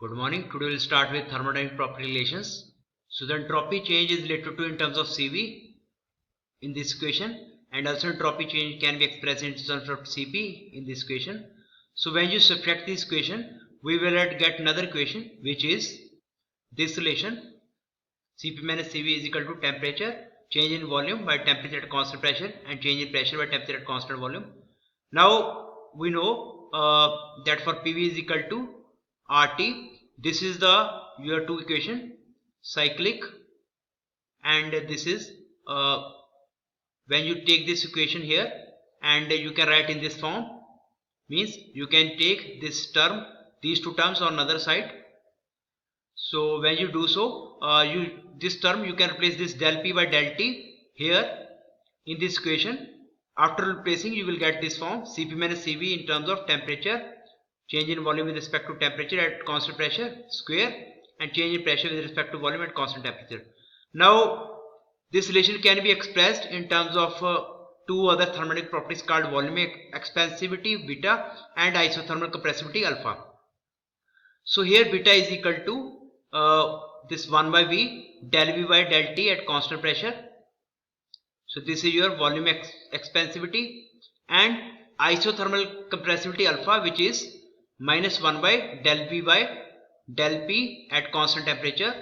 Good morning. Today we'll start with thermodynamic property relations. So the entropy change is related to in terms of Cv in this equation, and also entropy change can be expressed in terms of Cp in this equation. So when you subtract this equation, we will get another equation which is this relation Cp minus Cv is equal to temperature change in volume by temperature at constant pressure and change in pressure by temperature at constant volume. Now we know that for Pv is equal to RT. This is the your two equation cyclic, and this is when you take this equation here and you can write in this form, means you can take this term, these two terms on another side. So when you do so, this term you can replace this del P by del T here in this equation. After replacing, you will get this form Cp minus Cv in terms of temperature change in volume with respect to temperature at constant pressure square and change in pressure with respect to volume at constant temperature. Now this relation can be expressed in terms of two other thermodynamic properties called volumic expansivity beta and isothermal compressibility alpha. So here beta is equal to this 1 by V del V by del T at constant pressure. So this is your volume expansivity, and isothermal compressibility alpha, which is minus 1 by del V by del P at constant temperature.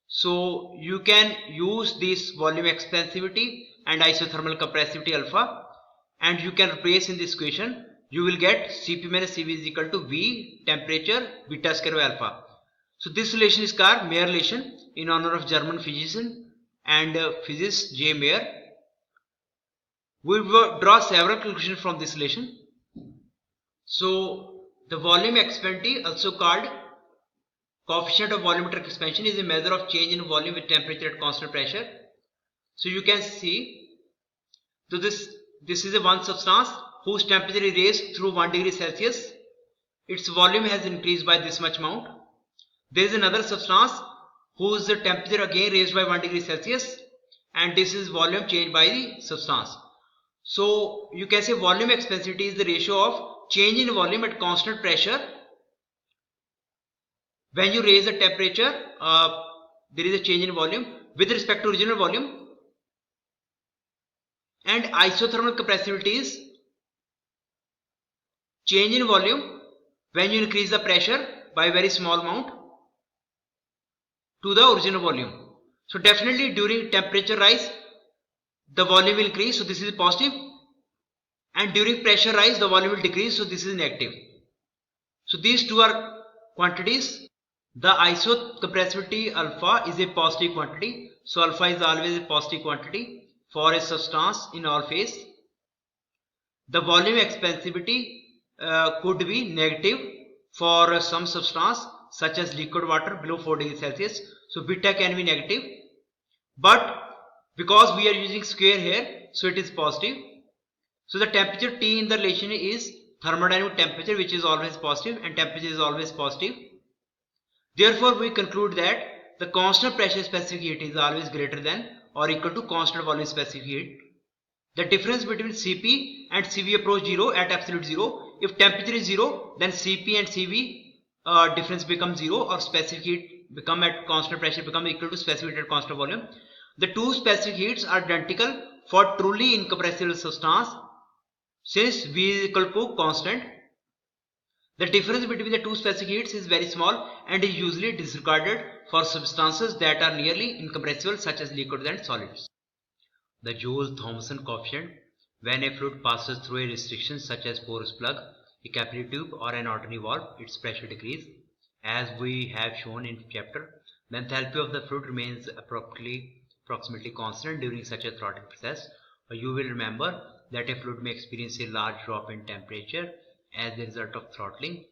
So you can use this volume expansivity and isothermal compressibility alpha, and you can replace in this equation. You will get Cp minus Cv is equal to V temperature beta square by alpha. So this relation is called Mayer relation in honor of German physician and physicist J. Mayer. We will draw several conclusions from this relation. So the volume expansion, also called coefficient of volumetric expansion, is a measure of change in volume with temperature at constant pressure. So you can see, so this is a one substance whose temperature is raised through 1 degree Celsius. Its volume has increased by this much amount. There is another substance whose temperature again raised by 1 degree Celsius, and this is volume changed by the substance. So you can say volume expansivity is the ratio of change in volume at constant pressure. When you raise the temperature, there is a change in volume with respect to original volume. And isothermal compressibility is change in volume when you increase the pressure by a very small amount to the original volume. So definitely during temperature rise, the volume will increase, so this is positive, and during pressure rise the volume will decrease, so this is negative. So these two are quantities. The isocompressibility alpha is a positive quantity, so alpha is always a positive quantity for a substance in all phase. The volume expansivity could be negative for some substance such as liquid water below 4 degrees Celsius, so beta can be negative, but because we are using square here, so it is positive. So the temperature T in the relation is thermodynamic temperature, which is always positive, and temperature is always positive. Therefore we conclude that the constant pressure specific heat is always greater than or equal to constant volume specific heat. The difference between Cp and Cv approach 0 at absolute 0. If temperature is 0, then Cp and Cv difference becomes 0, or specific heat become at constant pressure become equal to specific heat at constant volume. The two specific heats are identical for truly incompressible substance since V is equal to constant. The difference between the two specific heats is very small and is usually disregarded for substances that are nearly incompressible such as liquids and solids. The Joule-Thomson coefficient: when a fluid passes through a restriction such as porous plug, a capillary tube or an ordinary valve, its pressure decreases. As we have shown in chapter, the enthalpy of the fluid remains approximately constant during such a throttling process. You will remember that a fluid may experience a large drop in temperature as a result of throttling,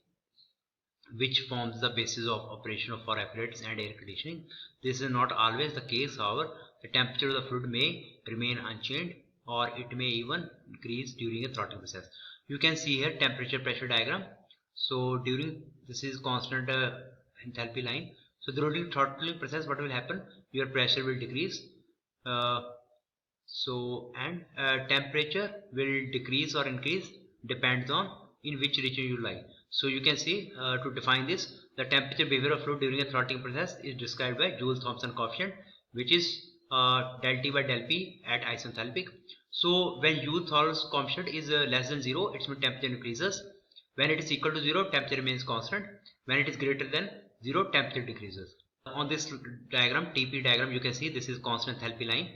which forms the basis of operation for apparatus and air conditioning. This is not always the case, however. The temperature of the fluid may remain unchanged, or it may even increase during a throttling process. You can see here temperature pressure diagram. So during this is constant enthalpy line. So during throttling process, what will happen? Your pressure will decrease. Temperature will decrease or increase depends on in which region you lie. So you can see to define this, the temperature behavior of fluid during a throttling process is described by Joule-Thomson coefficient, which is del T by del P at isenthalpic. So when Joule-Thomson coefficient is less than 0, it means temperature increases. When it is equal to 0, temperature remains constant. When it is greater than 0, temperature decreases. On this diagram, TP diagram, you can see this is constant enthalpy line.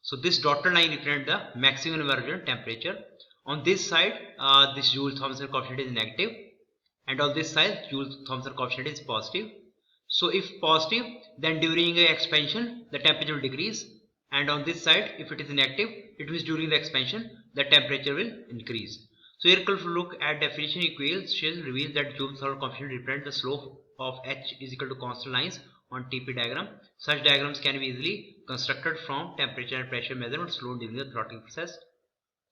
So this dotted line represents the maximum emergent temperature. On this side, this Joule-Thomson coefficient is negative, and on this side, Joule-Thomson coefficient is positive. So if positive, then during expansion, the temperature will decrease, and on this side, if it is negative, it means during the expansion, the temperature will increase. So here, if you look at definition equation, reveals that Joule-Thomson coefficient represents the slope of H is equal to constant lines on TP diagram. Such diagrams can be easily constructed from temperature and pressure measurements flown during the throttling process.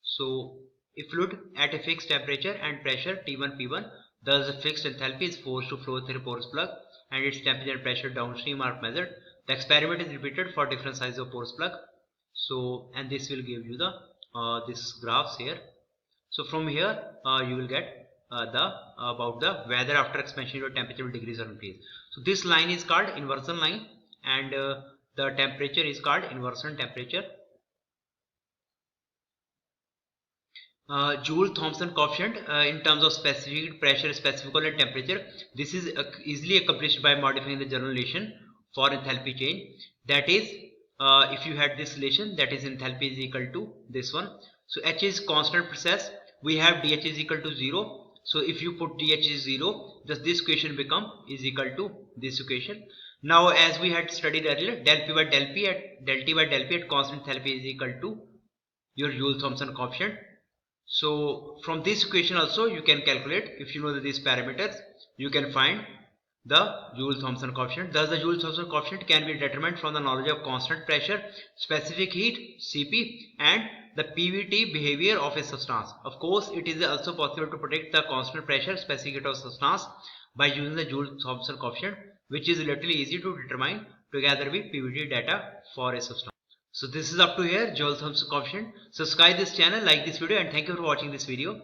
So if fluid at a fixed temperature and pressure T1 P1, thus a fixed enthalpy is forced to flow through a porous plug and its temperature and pressure downstream are measured. The experiment is repeated for different sizes of porous plug. So, and this will give you the this graphs here. So from here you will get about the whether after expansion your temperature will decrease or increase. So this line is called inversion line, and the temperature is called inversion temperature. Joule-Thomson coefficient in terms of specific pressure, specific volume, and temperature. This is easily accomplished by modifying the general relation for enthalpy change. That is, if you had this relation, that is enthalpy is equal to this one. So H is constant process. We have dH is equal to 0. So if you put dH is 0, thus this equation become is equal to this equation. Now, as we had studied earlier, del P by del P at del T by del P at constant enthalpy is equal to your Joule-Thomson coefficient. So from this equation also you can calculate, if you know these parameters, you can find the Joule-Thomson coefficient. Thus the Joule-Thomson coefficient can be determined from the knowledge of constant pressure, specific heat Cp, and the PVT behavior of a substance. Of course, it is also possible to predict the constant pressure, specific heat of substance by using the Joule-Thomson coefficient, which is relatively easy to determine together with PVT data for a substance. So this is up to here, Joule-Thomson coefficient. Subscribe this channel, like this video, and thank you for watching this video.